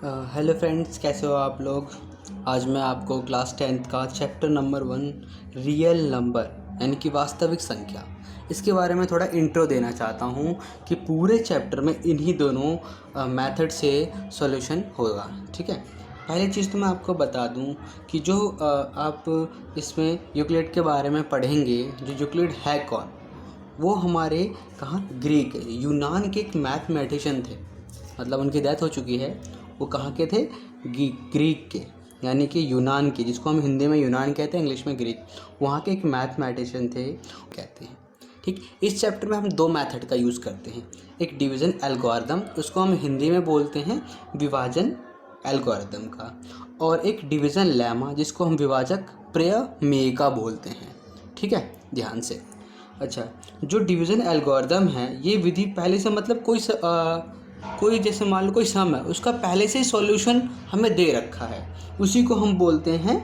Hello friends, कैसे हो आप लोग। आज मैं आपको क्लास 10th का चैप्टर नंबर 1 रियल नंबर यानी कि वास्तविक संख्या, इसके बारे में थोड़ा इंट्रो देना चाहता हूँ कि पूरे चैप्टर में इन्हीं दोनों मेथड से सॉल्यूशन होगा। ठीक है, पहली चीज़ तो मैं आपको बता दूँ कि जो आप इसमें यूक्लिड के बारे में पढ़ेंगे, जो यूक्लिड है कौन, वो हमारे कहाँ ग्रीक यूनान के एक मैथमेटिशियन थे। मतलब उनकी डेथ हो चुकी है। वो कहाँ के थे? ग्रीक के, यानी कि यूनान के, जिसको हम हिंदी में यूनान कहते हैं, इंग्लिश में ग्रीक। वहाँ के एक मैथमेटिशियन थे कहते हैं। ठीक, इस चैप्टर में हम दो मेथड का यूज़ करते हैं। एक डिवीज़न एल्गोरिदम, उसको हम हिंदी में बोलते हैं विभाजन एल्गोरिदम का, और एक डिवीज़न लेमा, जिसको हम विभाजक प्रमेय का बोलते हैं। ठीक है, ध्यान से। अच्छा, जो डिवीज़न एल्गोरिदम है, ये विधि पहले से मतलब कोई जैसे मान लो कोई सम है, उसका पहले से ही सॉल्यूशन हमें दे रखा है, उसी को हम बोलते हैं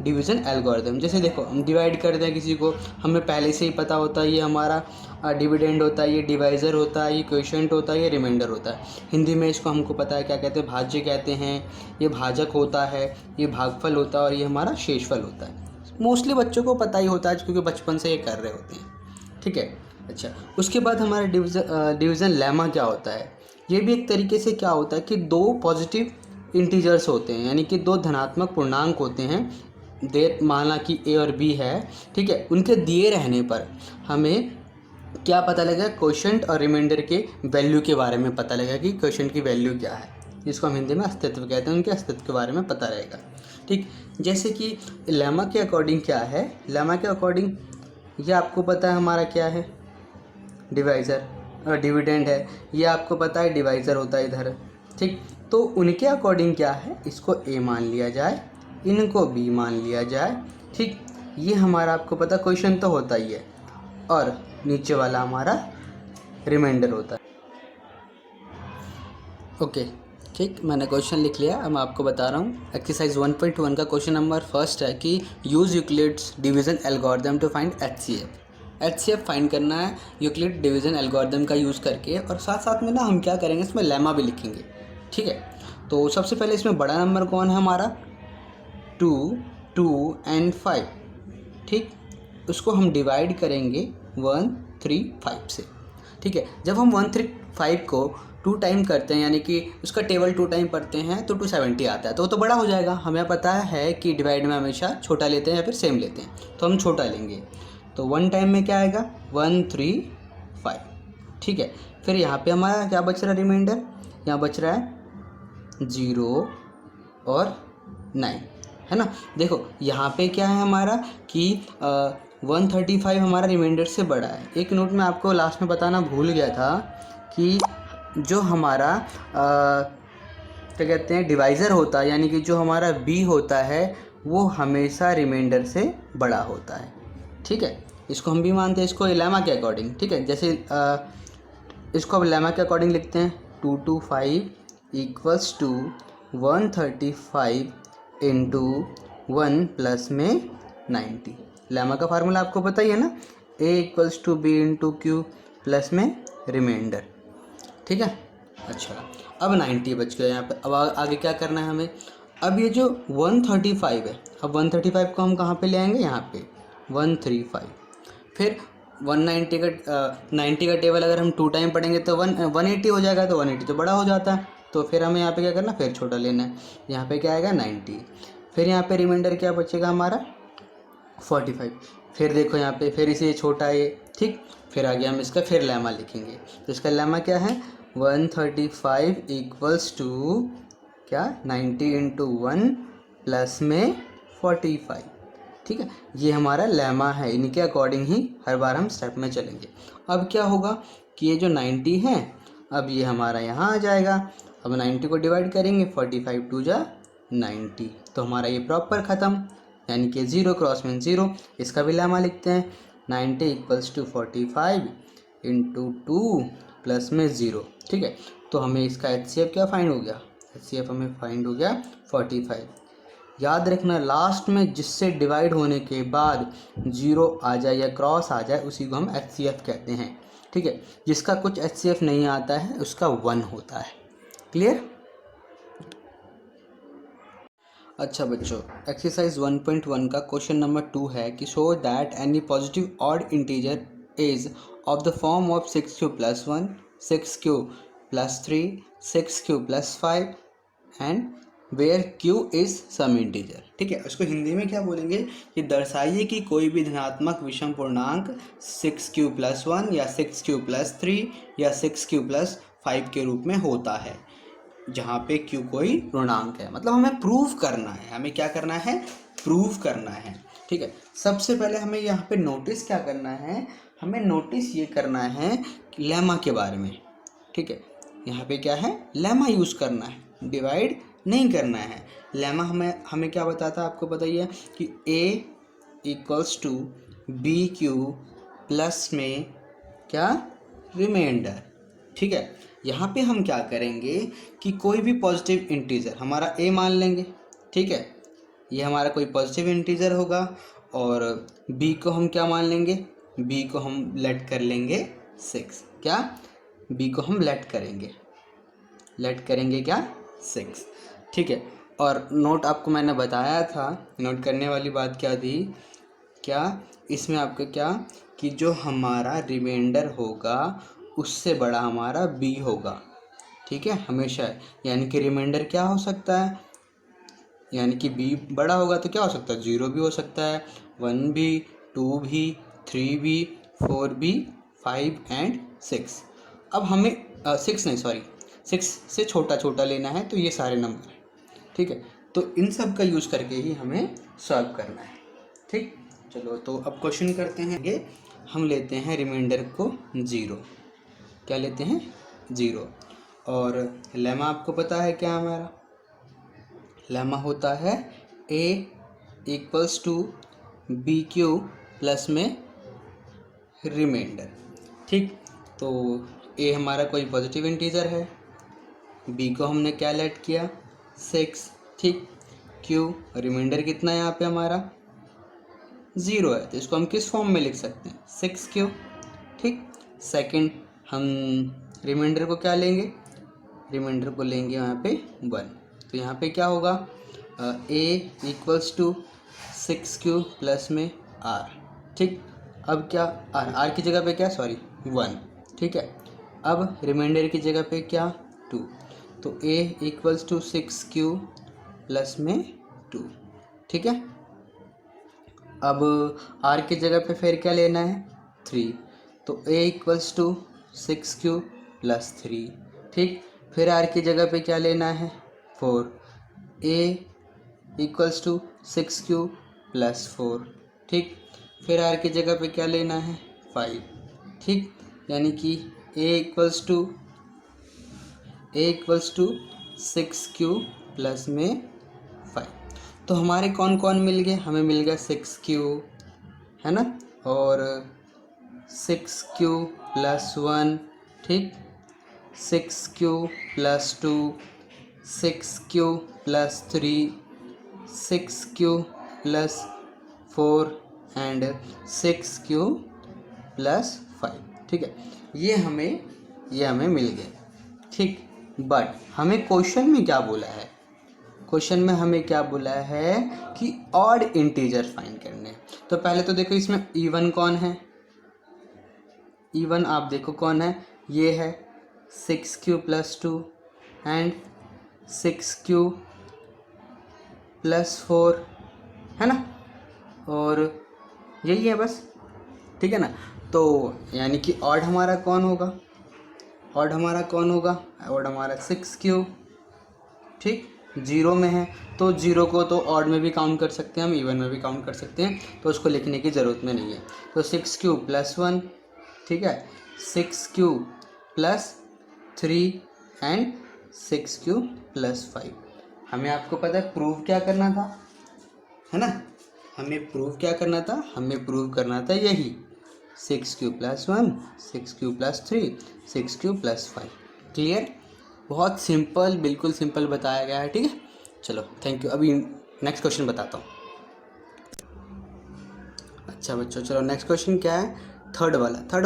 डिवीज़न एल्गोरिदम। जैसे देखो, हम डिवाइड करते हैं किसी को, हमें पहले से ही पता होता है ये हमारा डिविडेंड होता है, ये डिवाइज़र होता है, ये क्वोशिएंट होता है, ये रिमाइंडर होता है। हिंदी में इसको हमको पता है क्या कहते हैं, भाज्य कहते हैं, ये भाजक होता है, ये भागफल होता है, और ये हमारा शेषफल होता है। मोस्टली बच्चों को पता ही होता है क्योंकि बचपन से ये कर रहे होते हैं। ठीक है। अच्छा, उसके बाद हमारा डिवीज़न लेमा क्या होता है? ये भी एक तरीके से क्या होता है कि दो पॉजिटिव इंटीजर्स होते हैं, यानी कि दो धनात्मक पूर्णांक होते हैं, दे माना कि ए और बी है। ठीक है, उनके दिए रहने पर हमें क्या पता लगेगा? क्वोशिएंट और रिमाइंडर के वैल्यू के बारे में पता लगेगा कि क्वोशिएंट की वैल्यू क्या है, जिसको हम हिंदी में अस्तित्व कहते हैं, उनके अस्तित्व के बारे में पता रहेगा। ठीक, जैसे कि लेमा के अकॉर्डिंग क्या है, लेमा के अकॉर्डिंग ये आपको पता है हमारा क्या है, डिवाइज़र और डिविडेंड है, ये आपको पता है डिवाइज़र होता है इधर। ठीक, तो उनके अकॉर्डिंग क्या है, इसको ए मान लिया जाए, इनको बी मान लिया जाए। ठीक, ये हमारा आपको पता क्वेश्चन तो होता ही है, और नीचे वाला हमारा रिमाइंडर होता है। ओके, ठीक, मैंने क्वेश्चन लिख लिया। अब मैं आपको बता रहा हूँ। एक्सरसाइज 1.1 का क्वेश्चन नंबर फर्स्ट है कि use Euclid's division algorithm to find HCF find करना है यूक्लिड डिवीज़न एल्गोरिदम का यूज़ करके, और साथ साथ में ना हम क्या करेंगे, इसमें लेमा भी लिखेंगे। ठीक है, तो सबसे पहले इसमें बड़ा नंबर कौन है हमारा? 2, 2 एंड 5। ठीक, उसको हम डिवाइड करेंगे 1, 3, 5 से। ठीक है, जब हम 1, 3, 5 को 2 टाइम करते हैं, यानी कि उसका टेबल 2 टाइम पढ़ते हैं, तो 270 आता है, तो वो तो बड़ा हो जाएगा। हमें पता है कि डिवाइड में हमेशा छोटा लेते हैं या फिर सेम लेते हैं, तो हम छोटा लेंगे। तो 1 टाइम में क्या आएगा? 1, 3, 5। ठीक है, फिर यहाँ पे हमारा क्या बच रहा है रिमाइंडर? यहाँ बच रहा है 0 और 9, है ना। देखो यहाँ पे क्या है हमारा कि 135 हमारा रिमाइंडर से बड़ा है। एक नोट में आपको लास्ट में बताना भूल गया था कि जो हमारा क्या कहते हैं डिवाइज़र होता है, यानी कि जो हमारा बी होता है, वो हमेशा रिमाइंडर से बड़ा होता है। ठीक है, इसको हम भी मानते हैं, इसको लेमा के अकॉर्डिंग। ठीक है, जैसे इसको अब लेमा के अकॉर्डिंग लिखते हैं, 2 to 5 equals to 135 into 1 plus में 90। लेमा का फार्मूला आपको पता ही है ना, a equals to b into q plus में रिमाइंडर। ठीक है, अच्छा, अब 90 बच गया यहाँ पे। अब आगे क्या करना है हमें? अब ये जो 135 है, अब 135 को हम कहाँ पे ले आएंगे? यहाँ पे 135। फिर 190 का 90 का टेबल अगर हम 2 टाइम पढ़ेंगे तो 180 हो जाएगा, तो 180 तो बड़ा हो जाता है, तो फिर हमें यहाँ पे क्या करना, फिर छोटा लेना है। यहाँ पे क्या आएगा? 90। फिर यहाँ पे रिमाइंडर क्या बचेगा हमारा? 45। फिर देखो यहाँ पे फिर इसे छोटा है। ठीक, फिर आगे हम इसका फिर लेमा लिखेंगे, तो इसका लेमा क्या है? 135 इक्वल्स टू क्या? 90 इंटू 1 प्लस में 45। ठीक है, ये हमारा लेमा है, इनके अकॉर्डिंग ही हर बार हम स्टेप में चलेंगे। अब क्या होगा कि ये जो 90 है, अब ये हमारा यहाँ आ जाएगा। अब 90 को डिवाइड करेंगे, 45 2 जा 90, तो हमारा ये प्रॉपर ख़त्म, यानी कि 0 क्रॉस में 0। इसका भी लेमा लिखते हैं, 90 इक्वल्स टू 45 इंटू 2 प्लस में 0। ठीक है, तो हमें इसका एचसीएफ क्या फाइंड हो गया? एचसीएफ हमें फाइंड हो गया 45। याद रखना, लास्ट में जिससे डिवाइड होने के बाद 0 आ जाए या क्रॉस आ जाए, उसी को हम एचसीएफ कहते हैं। ठीक है, जिसका कुछ एचसीएफ नहीं आता है उसका 1 होता है। क्लियर? अच्छा बच्चों, एक्सरसाइज 1.1 का क्वेश्चन नंबर 2 है कि show that any positive odd integer is of the form of 6q+1, 6q+3, 6q+5 and where q is some integer. ठीक है, उसको हिंदी में क्या बोलेंगे कि दर्शाइए कि कोई भी धनात्मक विषम पूर्णांक 6q+1 या 6q+3 या 6q+5 के रूप में होता है जहाँ पे q कोई ऋणांक है। मतलब हमें प्रूव करना है, हमें क्या करना है, प्रूव करना है। ठीक है, सबसे पहले हमें यहाँ पे नोटिस क्या करना है, हमें नोटिस ये करना है लेमा के बारे में। ठीक है, यहाँ पे क्या है, लेमा यूज़ करना है, डिवाइड नहीं करना है। लेमा हमें क्या बताता है, आपको बताइए कि a = BQ प्लस में क्या, रिमाइंडर। ठीक है, यहाँ पे हम क्या करेंगे कि कोई भी पॉजिटिव इंटीजर हमारा a मान लेंगे। ठीक है, ये हमारा कोई पॉजिटिव इंटीजर होगा और b को हम क्या मान लेंगे, b को हम लेट कर लेंगे 6। क्या, b को हम लेट करेंगे क्या, 6। ठीक है, और नोट आपको मैंने बताया था, नोट करने वाली बात क्या थी, क्या इसमें आपको क्या कि जो हमारा रिमाइंडर होगा उससे बड़ा हमारा b होगा। ठीक है, हमेशा, यानी कि रिमाइंडर क्या हो सकता है, यानी कि b बड़ा होगा तो क्या हो सकता है, 0 भी हो सकता है, 1 भी, 2 भी, 3 भी, 4 भी, 5 एंड 6। अब हमें 6 नहीं, सॉरी, 6 से छोटा छोटा लेना है, तो ये सारे नंबर हैं। ठीक है, तो इन सब का यूज़ करके ही हमें सॉल्व करना है। ठीक, चलो तो अब क्वेश्चन करते हैं। ये हम लेते हैं रिमाइंडर को 0। क्या लेते हैं, 0। और लेमा आपको पता है क्या हमारा, लेमा होता है a = BQ प्लस में रिमाइंडर। ठीक, तो a हमारा कोई पॉजिटिव इंटीजर है, b को हमने क्या लेट किया, 6। ठीक, q रिमाइंडर कितना है यहाँ पे हमारा, 0 है, तो इसको हम किस फॉर्म में लिख सकते हैं, 6q। ठीक, सेकंड हम रिमाइंडर को क्या लेंगे, रिमाइंडर को लेंगे यहाँ पे 1। तो यहाँ पे क्या होगा, a = 6q प्लस में r। ठीक, अब क्या, r की जगह पे क्या, सॉरी 1। ठीक है, अब रिमाइंडर की जगह पे क्या, 2। तो a = 6q प्लस में 2। ठीक है, अब r की जगह पे फिर क्या लेना है, 3। तो a = 6q प्लस 3। ठीक, फिर r की जगह पे क्या लेना है, 4। a = 6q plus 4। ठीक, फिर r की जगह पे क्या लेना है, 5। ठीक, यानी कि a = 6q प्लस में 5। तो हमारे कौन कौन मिल गए, हमें मिल गया 6q, है ना, और 6q प्लस 1। ठीक, 6q plus 2, 6q plus 3, 6q plus 4 and 6q plus 5। ठीक है, ये हमें मिल गए। ठीक, बट हमें क्वेश्चन में क्या बोला है, क्वेश्चन में हमें क्या बोला है कि ऑड इंटीजर फाइंड करने। तो पहले तो देखो इसमें इवन कौन है, इवन आप देखो कौन है, ये है 6q plus 2 and 6q plus 4, है ना, और यही है बस। ठीक है ना, तो यानी कि ऑड हमारा कौन होगा, ऑड हमारा कौन होगा, ऑड हमारा 6q। ठीक, 0 में है तो 0 को तो ऑड में भी काउंट कर सकते हैं हम, इवन में भी काउंट कर सकते हैं, तो उसको लिखने की ज़रूरत में नहीं है। तो 6q प्लस 1, ठीक है, 6q plus 3 and 6q plus 5। हमें आपको पता है प्रूव क्या करना था, है ना, हमें प्रूव क्या करना था, हमें प्रूव करना था यही 6q plus 1, 6q plus 3, 6q plus 5। Clear, बहुत सिंपल, बिल्कुल सिंपल बताया गया है। ठीक है, चलो थैंक यू। अभी नेक्स्ट क्वेश्चन बताता हूँ। अच्छा बच्चों, चलो नेक्स्ट क्वेश्चन क्या है, थर्ड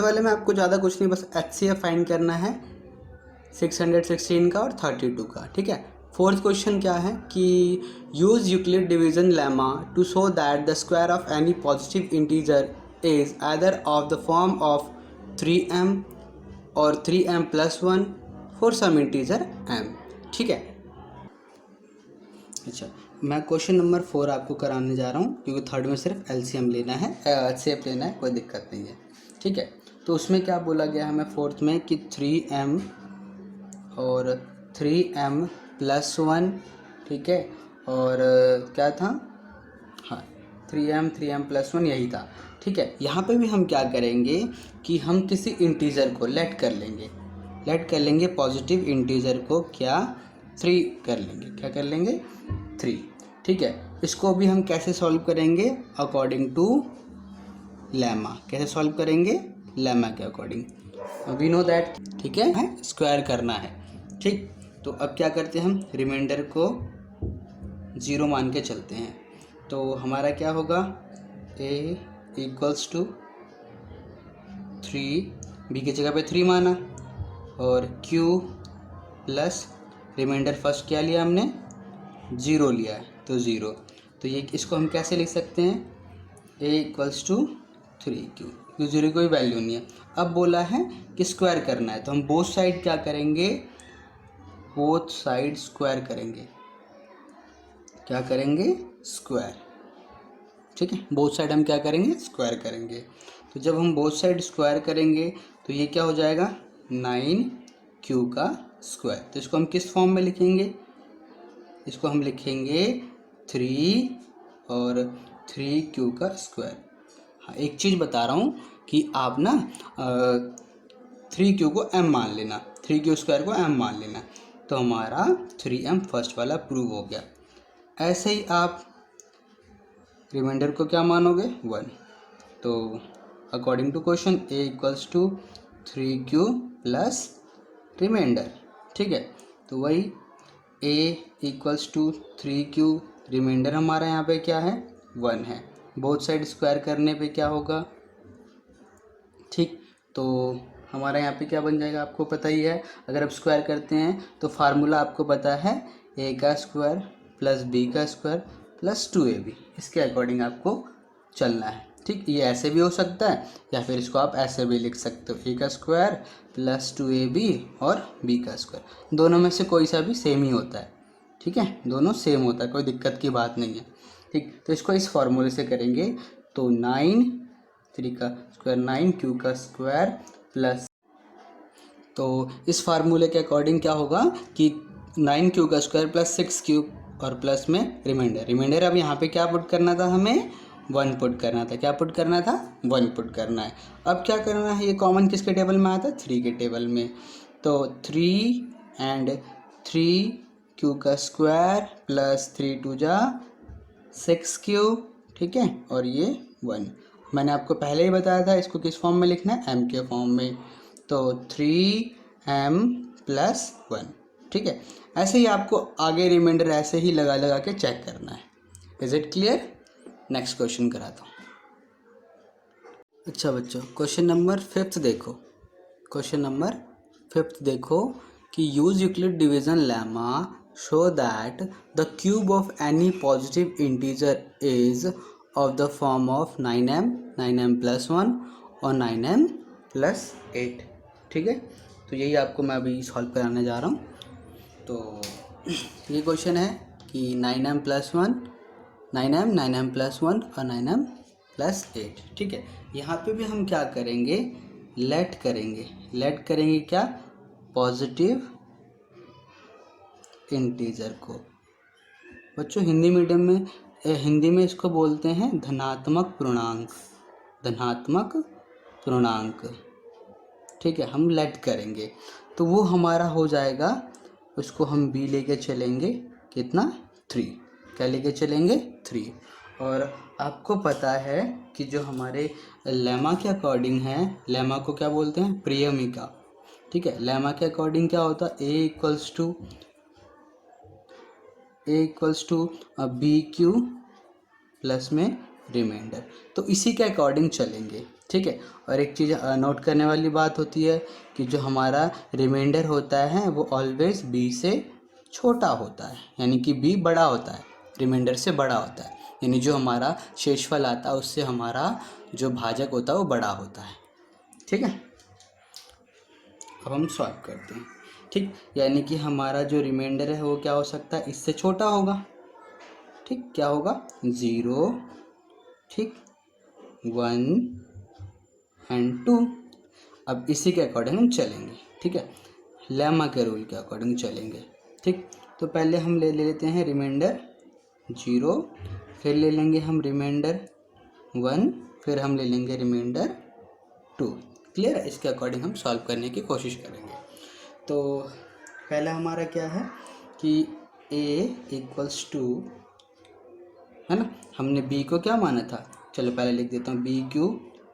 वाले में आपको ज़्यादा कुछ नहीं, बस HCF फाइंड करना है 616 का और 32 का। ठीक है, फोर्थ क्वेश्चन क्या है कि use Euclid division lemma to show that the square of any positive integer is either of the form of 3m और 3m+1 for some integer m। ठीक है। अच्छा, मैं क्वेश्चन नंबर 4 आपको कराने जा रहा हूँ क्योंकि थर्ड में सिर्फ एलसीएम लेना है, एचसीएफ लेना है, कोई दिक्कत नहीं है। ठीक है, तो उसमें क्या बोला गया हमें फोर्थ में कि 3m और 3m+1, ठीक है, और क्या था, हाँ 3m+1 यही था। ठीक है, यहाँ पे भी हम क्या करेंगे कि हम किसी इंटीजर को लेट कर लेंगे पॉजिटिव इंटीजर को क्या 3 कर लेंगे, क्या कर लेंगे 3। ठीक है, इसको भी हम कैसे सॉल्व करेंगे अकॉर्डिंग टू लेमा, कैसे सॉल्व करेंगे लेमा के अकॉर्डिंग, वी नो दैट। ठीक है, स्क्वायर करना है। ठीक, तो अब क्या करते हैं हम रिमाइंडर को 0 मान के चलते हैं, तो हमारा क्या होगा a = 3, b की जगह पे 3 माना, और q प्लस रिमाइंडर फर्स्ट क्या लिया हमने 0 लिया है, तो 0। तो ये इसको हम कैसे लिख सकते हैं a = 3q, क्योंकि 0 की कोई वैल्यू नहीं है। अब बोला है कि स्क्वायर करना है, तो हम बोथ साइड क्या करेंगे, बोथ साइड स्क्वायर करेंगे, क्या करेंगे स्क्वायर। ठीक है, बोथ साइड हम क्या करेंगे स्क्वायर करेंगे। तो जब हम बोथ साइड स्क्वायर करेंगे तो ये क्या हो जाएगा 9q का स्क्वायर। तो इसको हम किस फॉर्म में लिखेंगे, इसको हम लिखेंगे 3 और 3q का स्क्वायर। हाँ, एक चीज़ बता रहा हूँ कि आप ना 3q को m मान लेना, 3q स्क्वायर को m मान लेना, तो हमारा 3m फर्स्ट वाला प्रूव हो गया। ऐसे ही आप रिमाइंडर को क्या मानोगे 1, तो according to question a = 3q plus remainder. ठीक है, तो वही a = 3q, रिमाइंडर हमारा यहाँ पे क्या है 1 है, बोथ साइड स्क्वायर करने पे क्या होगा। ठीक, तो हमारा यहाँ पे क्या बन जाएगा आपको पता ही है, अगर आप स्क्वायर करते हैं तो फार्मूला आपको पता है a का स्क्वायर प्लस b का स्क्वायर प्लस 2ab, इसके अकॉर्डिंग आपको चलना है। ठीक, ये ऐसे भी हो सकता है या फिर इसको आप ऐसे भी लिख सकते हो, a का स्क्वायर प्लस 2ab और b का स्क्वायर, दोनों में से कोई सा भी सेम ही होता है। ठीक है, दोनों सेम होता है, कोई दिक्कत की बात नहीं है। ठीक, तो इसको इस फॉर्मूले से करेंगे तो 9 3 का स्क्वायर 9q का स्क्वायर प्लस, तो इस फार्मूले के अकॉर्डिंग क्या होगा कि 9q का स्क्वायर प्लस 6q और प्लस में रिमाइंडर अब यहाँ पे क्या पुट करना था हमें 1 पुट करना था, क्या पुट करना था 1 पुट करना है। अब क्या करना है, ये कॉमन किसके टेबल में आता है 3 के टेबल में, तो 3 एंड 3q का स्क्वायर प्लस 3 2 जा 6q। ठीक है, और ये 1, मैंने आपको पहले ही बताया था इसको किस फॉर्म में लिखना है m के फॉर्म में, तो 3m+1। ठीक है, ऐसे ही आपको आगे रिमाइंडर ऐसे ही लगा लगा के चेक करना है। Is it clear? Next question कराता हूँ। अच्छा बच्चों, क्वेश्चन नंबर 5 देखो, क्वेश्चन नंबर 5 देखो कि use Euclid division lemma show that the cube of any positive integer is of the form of 9m 9m+1 और 9m+8। ठीक है, तो यही आपको मैं अभी सॉल्व कराने जा रहा हूँ। तो ये क्वेश्चन है कि 9m+1 9m 9m+1 और 9m+8। ठीक है, यहाँ पे भी हम क्या करेंगे लेट करेंगे क्या पॉजिटिव इंटीजर को। बच्चों हिंदी में इसको बोलते हैं धनात्मक पूर्णांक। ठीक है, हम लेट करेंगे तो वो हमारा हो जाएगा, उसको हम b लेके चलेंगे कितना 3, क्या लेके चलेंगे 3। और आपको पता है कि जो हमारे लेमा के अकॉर्डिंग है, लेमा को क्या बोलते हैं प्रियमिका। ठीक है, लेमा के अकॉर्डिंग क्या होता है a = BQ प्लस में रिमाइंडर, तो इसी के अकॉर्डिंग चलेंगे। ठीक है, और एक चीज़ नोट करने वाली बात होती है कि जो हमारा रिमाइंडर होता है वो ऑलवेज b से छोटा होता है, यानी कि b बड़ा होता है, रिमाइंडर से बड़ा होता है, यानी जो हमारा शेषफल आता है उससे हमारा जो भाजक होता है वो बड़ा होता है। ठीक है, अब हम सॉल्व करते हैं। ठीक, यानी कि हमारा जो रिमाइंडर है वो क्या हो सकता है, इससे छोटा होगा। ठीक, क्या होगा, 0, ठीक, 1 एंड 2। अब इसी के अकॉर्डिंग हम चलेंगे। ठीक है, लेमा के रूल के अकॉर्डिंग चलेंगे। ठीक, तो पहले हम ले लेते हैं रिमाइंडर 0, फिर ले लेंगे हम रिमाइंडर 1, फिर हम ले लेंगे रिमाइंडर 2। क्लियर है, इसके अकॉर्डिंग हम सॉल्व करने की कोशिश करेंगे। तो पहला हमारा क्या है कि a इक्वल्स टू, है ना, हमने b को क्या माना था, चलो पहले लिख देता हूँ, बी क्यू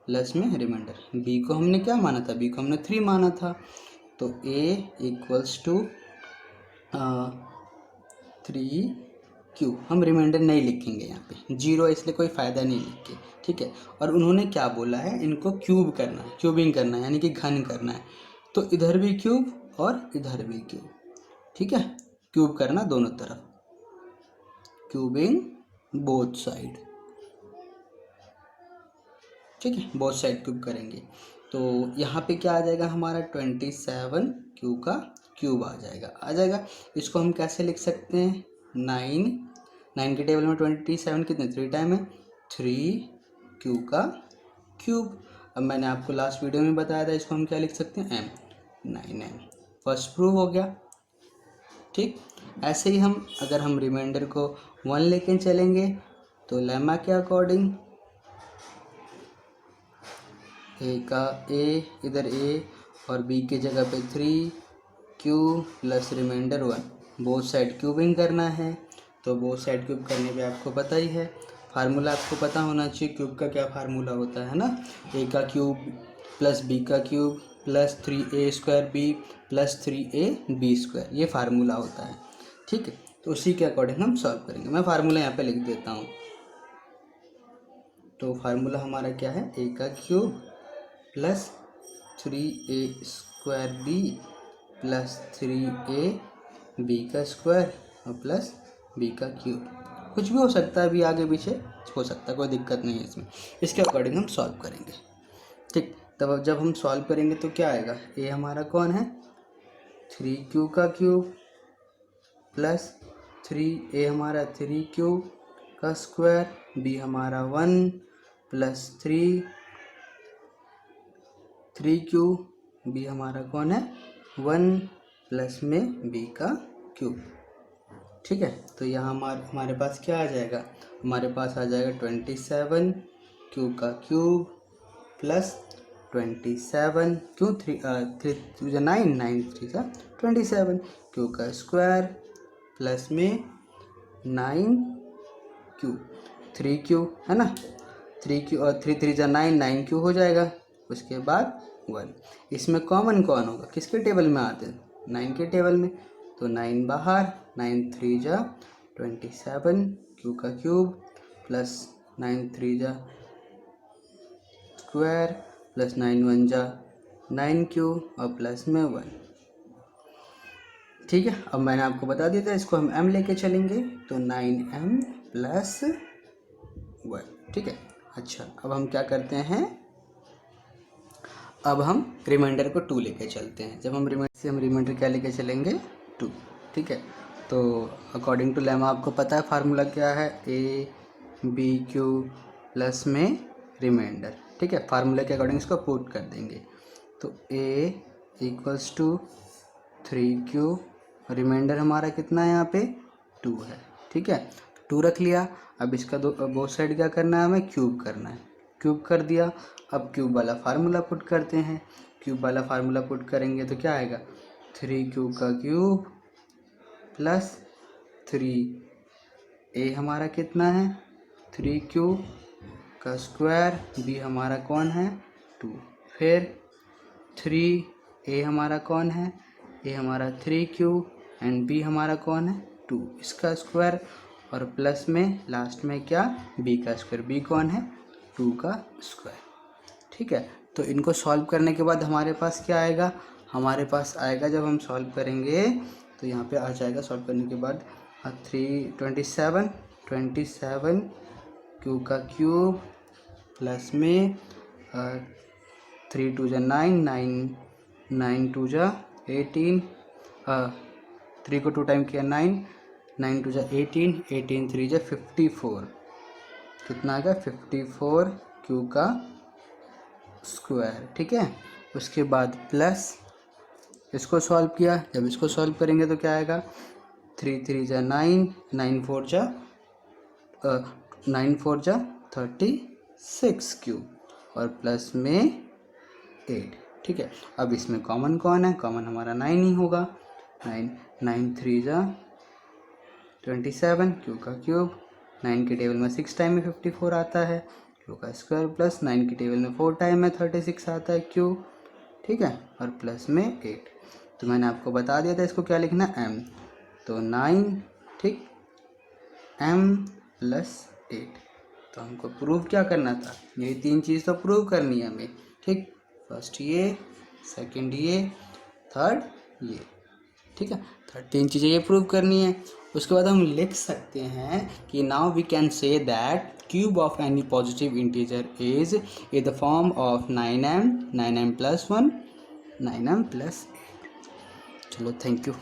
प्लस में रिमाइंडर। b को हमने क्या माना था, b को हमने 3 माना था, तो a इक्वल्स टू 3q। हम रिमाइंडर नहीं लिखेंगे यहाँ पे, 0 इसलिए कोई फ़ायदा नहीं लिख के। ठीक है, और उन्होंने क्या बोला है, इनको क्यूब करना है, क्यूबिंग करना है, यानी कि घन करना है, तो इधर भी क्यूब और इधर भी क्यूब। ठीक है, क्यूब करना दोनों तरफ, क्यूबिंग बोथ साइड। ठीक है, बोथ साइड क्यूब करेंगे, तो यहाँ पे क्या आ जाएगा हमारा 27 क्यू का क्यूब आ जाएगा। इसको हम कैसे लिख सकते हैं, 9 के टेबल में 27 कितने 3 टाइम है, 3 क्यू का क्यूब। अब मैंने आपको लास्ट वीडियो में बताया था, इसको हम क्या लिख सकते हैं, m 9m। फर्स्ट प्रूव हो गया। ठीक, ऐसे ही हम अगर हम रिमाइंडर को 1 लेके चलेंगे तो लेमा के अकॉर्डिंग ए का ए, इधर ए और बी की जगह पे 3q plus remainder 1, both side cubing करना है। तो बोथ साइड क्यूब करने पे आपको पता ही है, फार्मूला आपको पता होना चाहिए क्यूब का क्या फार्मूला होता है ना, ए का क्यूब प्लस बी का cube plus 3a² b plus 3ab², ये फार्मूला होता है। ठीक है, तो उसी के अकॉर्डिंग हम सॉल्व करेंगे। मैं फार्मूला यहाँ पे लिख देता हूँ। तो फार्मूला हमारा क्या है, ए का cube plus 3a² b plus 3ab का स्क्वायर और प्लस b का क्यूब। कुछ भी हो सकता है, अभी आगे पीछे हो सकता है, कोई दिक्कत नहीं है इसमें। इसके अकॉर्डिंग हम सॉल्व करेंगे। ठीक, तब जब हम सॉल्व करेंगे तो क्या आएगा, ए हमारा कौन है, 3q का क्यूब प्लस 3a हमारा 3q का स्क्वायर, b हमारा 1 प्लस 3q, b हमारा कौन है 1 प्लस में b का क्यूब। ठीक है, तो यहाँ हमारे पास क्या आ जाएगा, हमारे पास आ जाएगा 27 q का क्यूब प्लस 27 क्यों 3 9 9 3 का 27 q का स्क्वायर प्लस में 9q 3q है ना, 3q और 3 3 9 9q हो जाएगा। उसके बाद 1, इसमें कॉमन कौन होगा, किसके टेबल में आते हैं, 9 के टेबल में, तो 9 बाहर, 9 3 जा 27 q का क्यूब प्लस 9 3 जा स्क्वायर प्लस 9 1 जा 9q और प्लस में 1। ठीक है, अब मैंने आपको बता दिया था, इसको हम m लेके चलेंगे तो 9m प्लस 1। ठीक है, अच्छा अब हम क्या करते हैं, अब हम रिमाइंडर को 2 लेके चलते हैं। जब हम रिमाइंडर क्या लेके चलेंगे 2। ठीक है, तो अकॉर्डिंग टू लेमा आपको पता है फार्मूला क्या है, ए बी क्यू प्लस में रिमाइंडर। ठीक है, फार्मूला के अकॉर्डिंग इसको पुट कर देंगे, तो ए इक्वल्स टू 3q, रिमाइंडर हमारा कितना है यहाँ पे 2 है। ठीक है, 2 रख लिया। अब इसका बोथ साइड क्या करना है, हमें क्यूब करना है, क्यूब कर दिया। अब क्यूब वाला फार्मूला पुट करते हैं, क्यूब वाला फार्मूला पुट करेंगे तो क्या आएगा, 3q का क्यूब प्लस 3a हमारा कितना है 3q का स्क्वायर, b हमारा कौन है 2, फिर 3a हमारा कौन है, a हमारा 3q एंड b हमारा कौन है 2, इसका स्क्वायर, और प्लस में लास्ट में क्या b का स्क्वायर, b कौन है 2 का स्क्वायर। ठीक है, तो इनको सॉल्व करने के बाद हमारे पास क्या आएगा, हमारे पास आएगा जब हम सॉल्व करेंगे तो यहाँ पे आ जाएगा सॉल्व करने के बाद 27 क्यू का क्यूब प्लस में 3 2 जा 9 9 2 जा 18 3 को 2 टाइम किया 9 2 जा 18 3 जा 54 कितना आ गया 54 क्यू का स्क्वायर। ठीक है, उसके बाद प्लस इसको सॉल्व किया, जब इसको सॉल्व करेंगे तो क्या आएगा 3 3 जा 9 9 4 जा 36 क्यूब और प्लस में 8। ठीक है, अब इसमें कॉमन कौन है, कॉमन हमारा 9 ही होगा। 9 3 जा 27 क्यू का क्यूब, 9 के टेबल में 6 टाइम में 54 आता है क्यू का स्क्वायर, प्लस 9 के टेबल में 4 टाइम में 36 आता है क्यू। ठीक है, और प्लस में 8। तो मैंने आपको बता दिया था इसको क्या लिखना m, तो 9 ठीक m प्लस 8। तो हमको प्रूव क्या करना था, ये 3 चीज़ तो प्रूव करनी है हमें। ठीक, फर्स्ट ये, सेकंड ये, थर्ड ये। ठीक है, थर्ड 3 चीज़ें ये प्रूव करनी है। उसके बाद हम लिख सकते हैं कि now we can say that cube of any positive integer is in the form of 9m plus 1 9m plus 8। चलो, थैंक यू।